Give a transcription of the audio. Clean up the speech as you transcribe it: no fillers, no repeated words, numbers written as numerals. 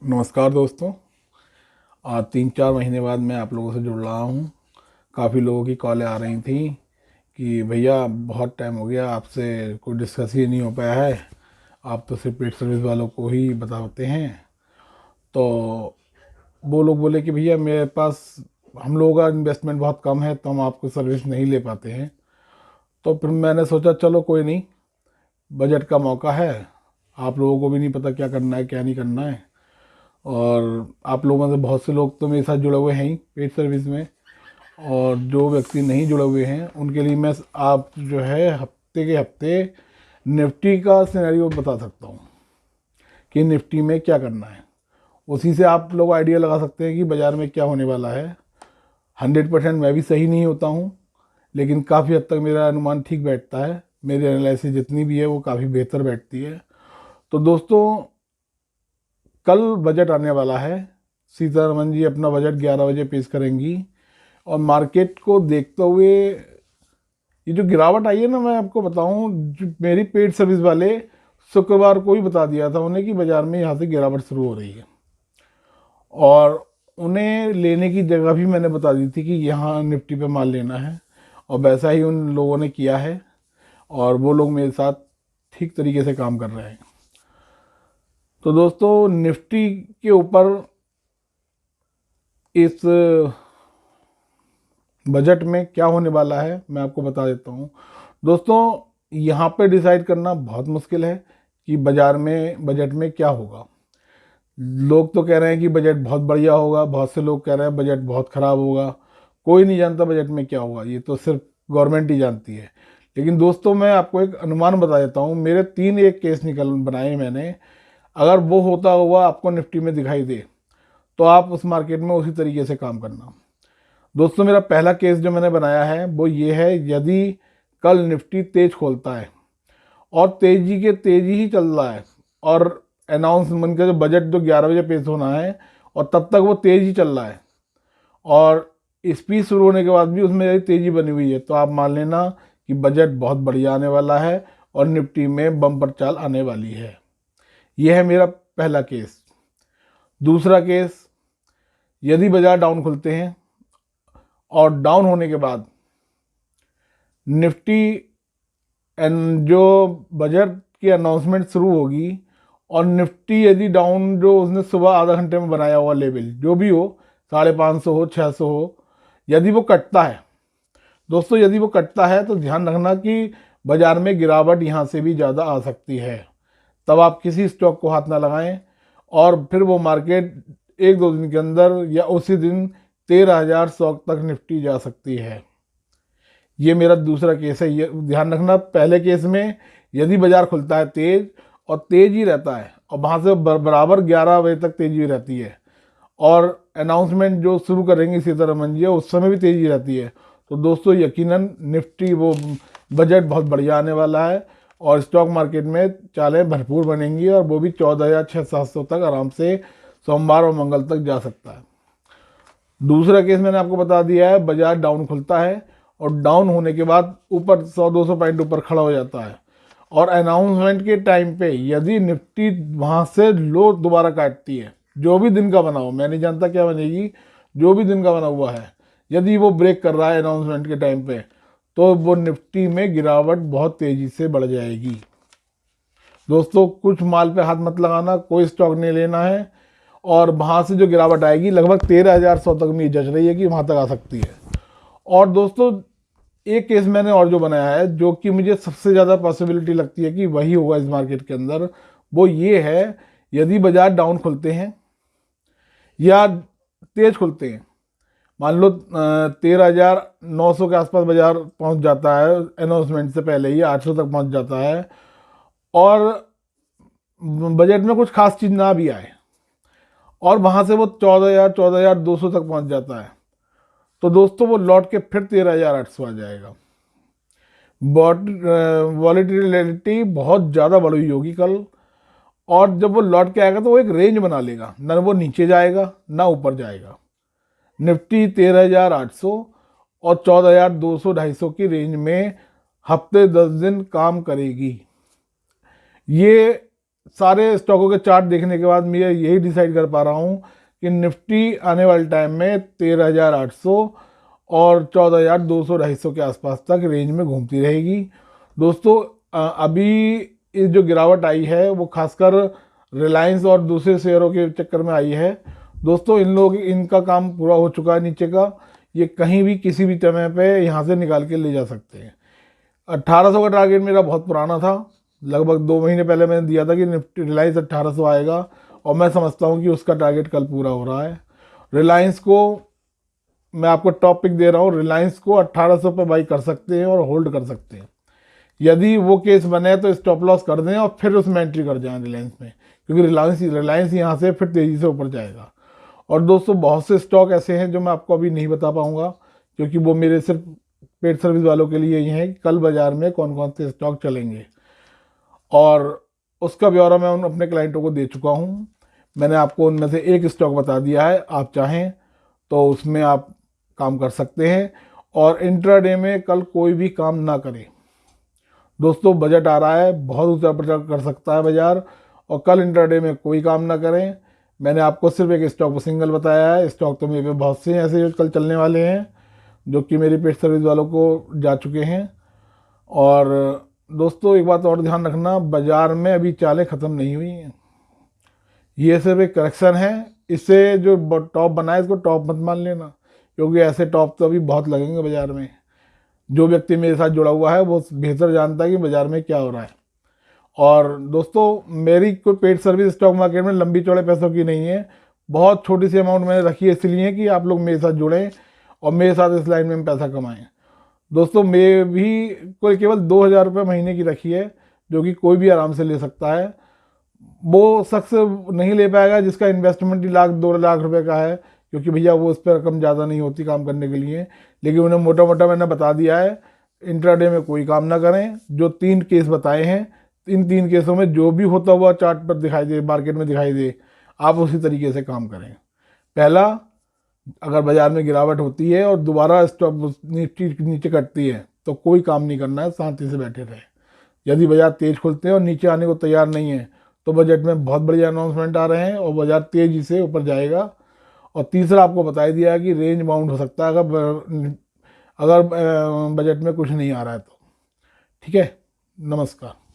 नमस्कार दोस्तों। आज 3-4 महीने बाद मैं आप लोगों से जुड़ रहा हूँ। काफ़ी लोगों की कॉलें आ रही थी कि भैया बहुत टाइम हो गया, आपसे कोई डिस्कस ही नहीं हो पाया है, आप तो सिर्फ पेड सर्विस वालों को ही बताते हैं। तो वो लोग बोले कि भैया मेरे पास, हम लोगों का इन्वेस्टमेंट बहुत कम है तो हम आपको सर्विस नहीं ले पाते हैं। तो फिर मैंने सोचा चलो कोई नहीं, बजट का मौका है, आप लोगों को भी नहीं पता क्या करना है क्या नहीं करना है, और आप लोगों में से बहुत से लोग तो मेरे साथ जुड़े हुए हैं ही पेड सर्विस में, और जो व्यक्ति नहीं जुड़े हुए हैं उनके लिए मैं आप जो है हफ्ते के हफ्ते निफ्टी का सिनेरियो बता सकता हूँ कि निफ्टी में क्या करना है। उसी से आप लोग आइडिया लगा सकते हैं कि बाज़ार में क्या होने वाला है। 100% मैं भी सही नहीं होता हूँ, लेकिन काफ़ी हद तक मेरा अनुमान ठीक बैठता है। मेरी एनालिसिस जितनी भी है वो काफ़ी बेहतर बैठती है। तो दोस्तों, कल बजट आने वाला है। सीतारमन जी अपना बजट 11 बजे पेश करेंगी, और मार्केट को देखते हुए ये जो गिरावट आई है ना, मैं आपको बताऊं, जो मेरी पेड सर्विस वाले शुक्रवार को ही बता दिया था उन्हें कि बाज़ार में यहाँ से गिरावट शुरू हो रही है, और उन्हें लेने की जगह भी मैंने बता दी थी कि यहाँ निफ्टी पे माल लेना है, और वैसा ही उन लोगों ने किया है, और वो लोग मेरे साथ ठीक तरीके से काम कर रहे हैं। तो दोस्तों, निफ्टी के ऊपर इस बजट में क्या होने वाला है मैं आपको बता देता हूँ। दोस्तों, यहाँ पे डिसाइड करना बहुत मुश्किल है कि बाज़ार में बजट में क्या होगा। लोग तो कह रहे हैं कि बजट बहुत बढ़िया होगा, बहुत से लोग कह रहे हैं बजट बहुत ख़राब होगा। कोई नहीं जानता बजट में क्या होगा, ये तो सिर्फ गवर्नमेंट ही जानती है। लेकिन दोस्तों, मैं आपको एक अनुमान बता देता हूँ। मेरे 3 एक केस बनाए मैंने। अगर वो होता हुआ आपको निफ्टी में दिखाई दे तो आप उस मार्केट में उसी तरीके से काम करना। दोस्तों, मेरा पहला केस जो मैंने बनाया है वो ये है, यदि कल निफ्टी तेज खोलता है और तेजी ही चल रहा है, और अनाउंसमेंट का जो बजट जो 11 बजे पेश होना है और तब तक वो तेज ही चल रहा है, और स्पीच शुरू होने के बाद भी उसमें यदि तेजी बनी हुई है, तो आप मान लेना कि बजट बहुत बढ़िया आने वाला है और निफ्टी में बम्पर चाल आने वाली है। यह है मेरा पहला केस। दूसरा केस, यदि बाजार डाउन खुलते हैं और डाउन होने के बाद निफ्टी एंड जो बजट की अनाउंसमेंट शुरू होगी, और निफ्टी यदि डाउन जो उसने सुबह आधा घंटे में बनाया हुआ लेवल जो भी हो, 550 हो 600 हो, यदि वो कटता है, दोस्तों यदि वो कटता है तो ध्यान रखना कि बाजार में गिरावट यहाँ से भी ज़्यादा आ सकती है। तब आप किसी स्टॉक को हाथ ना लगाएं, और फिर वो मार्केट 1-2 दिन के अंदर या उसी दिन 13,100 तक निफ्टी जा सकती है। ये मेरा दूसरा केस है। ये ध्यान रखना, पहले केस में यदि बाजार खुलता है तेज और तेज ही रहता है, और वहाँ से बराबर 11 बजे तक तेजी रहती है, और अनाउंसमेंट जो शुरू करेंगे सीतारमन जी उस समय भी तेजी रहती है, तो दोस्तों यकीनन निफ्टी वो बजट बहुत बढ़िया आने वाला है, और स्टॉक मार्केट में चालें भरपूर बनेंगी, और वो भी 14,600-700 तक आराम से सोमवार और मंगल तक जा सकता है। दूसरा केस मैंने आपको बता दिया है, बाजार डाउन खुलता है और डाउन होने के बाद ऊपर 100-200 पॉइंट ऊपर खड़ा हो जाता है, और अनाउंसमेंट के टाइम पे यदि निफ्टी वहाँ से लो दोबारा काटती है, जो भी दिन का बना हो, मैं नहीं जानता क्या बनेगी, जो भी दिन का बना हुआ है, यदि वो ब्रेक कर रहा है अनाउंसमेंट के टाइम पे, तो वो निफ्टी में गिरावट बहुत तेज़ी से बढ़ जाएगी। दोस्तों, कुछ माल पे हाथ मत लगाना, कोई स्टॉक नहीं लेना है, और वहाँ से जो गिरावट आएगी लगभग 13,100 तक में जच रही है कि वहाँ तक आ सकती है। और दोस्तों, एक केस मैंने और जो बनाया है, जो कि मुझे सबसे ज़्यादा पॉसिबिलिटी लगती है कि वही होगा इस मार्केट के अंदर, वो ये है, यदि बाजार डाउन खुलते हैं या तेज खुलते हैं, मान लो 13,900 के आसपास बाजार पहुंच जाता है अनाउंसमेंट से पहले ही, 800 तक पहुंच जाता है, और बजट में कुछ खास चीज़ ना भी आए, और वहाँ से वो 14,000 14,200 तक पहुंच जाता है, तो दोस्तों वो लौट के फिर 13,800 आ जाएगा। वॉलेटिलिटी बहुत ज़्यादा बढ़ी हुई होगी कल, और जब वो लौट के आएगा तो वो एक रेंज बना लेगा, ना वो नीचे जाएगा ना ऊपर जाएगा। निफ्टी 13,800 और 14,200 250 की रेंज में हफ्ते 10 दिन काम करेगी। ये सारे स्टॉकों के चार्ट देखने के बाद मैं यही डिसाइड कर पा रहा हूँ कि निफ्टी आने वाले टाइम में 13,800 और 14,200 250 के आसपास तक रेंज में घूमती रहेगी। दोस्तों अभी इस जो गिरावट आई है वो खासकर रिलायंस और दूसरे शेयरों के चक्कर में आई है। दोस्तों इनका काम पूरा हो चुका है नीचे का, ये कहीं भी किसी भी समय पे यहाँ से निकाल के ले जा सकते हैं। 1800 का टारगेट मेरा बहुत पुराना था, लगभग 2 महीने पहले मैंने दिया था कि निफ्टी रिलायंस 1800 आएगा, और मैं समझता हूँ कि उसका टारगेट कल पूरा हो रहा है। रिलायंस को मैं आपको टॉप पिक दे रहा हूँ, रिलायंस को 1800 पे बाई कर सकते हैं और होल्ड कर सकते हैं। यदि वो केस बने तो स्टॉप लॉस कर दें और फिर उसमें एंट्री कर जाएं रिलायंस में, क्योंकि रिलायंस यहाँ से फिर तेज़ी से ऊपर जाएगा। और दोस्तों बहुत से स्टॉक ऐसे हैं जो मैं आपको अभी नहीं बता पाऊँगा, क्योंकि वो मेरे सिर्फ पेड सर्विस वालों के लिए ही हैं कि कल बाज़ार में कौन कौन से स्टॉक चलेंगे, और उसका ब्यौरा मैं उन अपने क्लाइंटों को दे चुका हूँ। मैंने आपको उनमें से एक स्टॉक बता दिया है, आप चाहें तो उसमें आप काम कर सकते हैं। और इंट्राडे में कल कोई भी काम ना करें। दोस्तों बजट आ रहा है, बहुत ऊंचा प्रचार कर सकता है बाजार, और कल इंट्राडे में कोई काम ना करें। मैंने आपको सिर्फ एक स्टॉक को सिंगल बताया है, स्टॉक तो मेरे पे बहुत से ऐसे जो कल चलने वाले हैं जो कि मेरी पेड सर्विस वालों को जा चुके हैं। और दोस्तों एक बात और ध्यान रखना, बाजार में अभी चालें ख़त्म नहीं हुई हैं, ये सिर्फ एक करेक्शन है। इससे जो टॉप बना है इसको टॉप मत मान लेना, क्योंकि ऐसे टॉप तो अभी बहुत लगेंगे बाजार में। जो व्यक्ति मेरे साथ जुड़ा हुआ है वो बेहतर जानता है कि बाजार में क्या हो रहा है। और दोस्तों मेरी कोई पेड सर्विस स्टॉक मार्केट में लंबी चौड़े पैसों की नहीं है, बहुत छोटी सी अमाउंट मैंने रखी है इसलिए कि आप लोग मेरे साथ जुड़ें और मेरे साथ इस लाइन में पैसा कमाएं। दोस्तों मैं भी कोई केवल 2,000 रुपये महीने की रखी है, जो कि कोई भी आराम से ले सकता है। वो शख्स नहीं ले पाएगा जिसका इन्वेस्टमेंट ही 1,00,000 2 लाख रुपए का है, क्योंकि भैया वो उस पर रकम ज़्यादा नहीं होती काम करने के लिए। लेकिन उन्हें मोटा मोटा मैंने बता दिया है, इंट्राडे में कोई काम ना करें। जो 3 केस बताए हैं, इन 3 केसों में जो भी होता हुआ चार्ट पर दिखाई दे, मार्केट में दिखाई दे, आप उसी तरीके से काम करें। पहला, अगर बाजार में गिरावट होती है और दोबारा स्टॉक नीचे कटती है तो कोई काम नहीं करना है, शांति से बैठे रहे। यदि बाजार तेज खुलते हैं और नीचे आने को तैयार नहीं है तो बजट में बहुत बढ़िया अनाउंसमेंट आ रहे हैं और बाजार तेजी से ऊपर जाएगा। और तीसरा आपको बता दिया है कि रेंज बाउंड हो सकता है अगर बजट में कुछ नहीं आ रहा है तो। ठीक है, नमस्कार।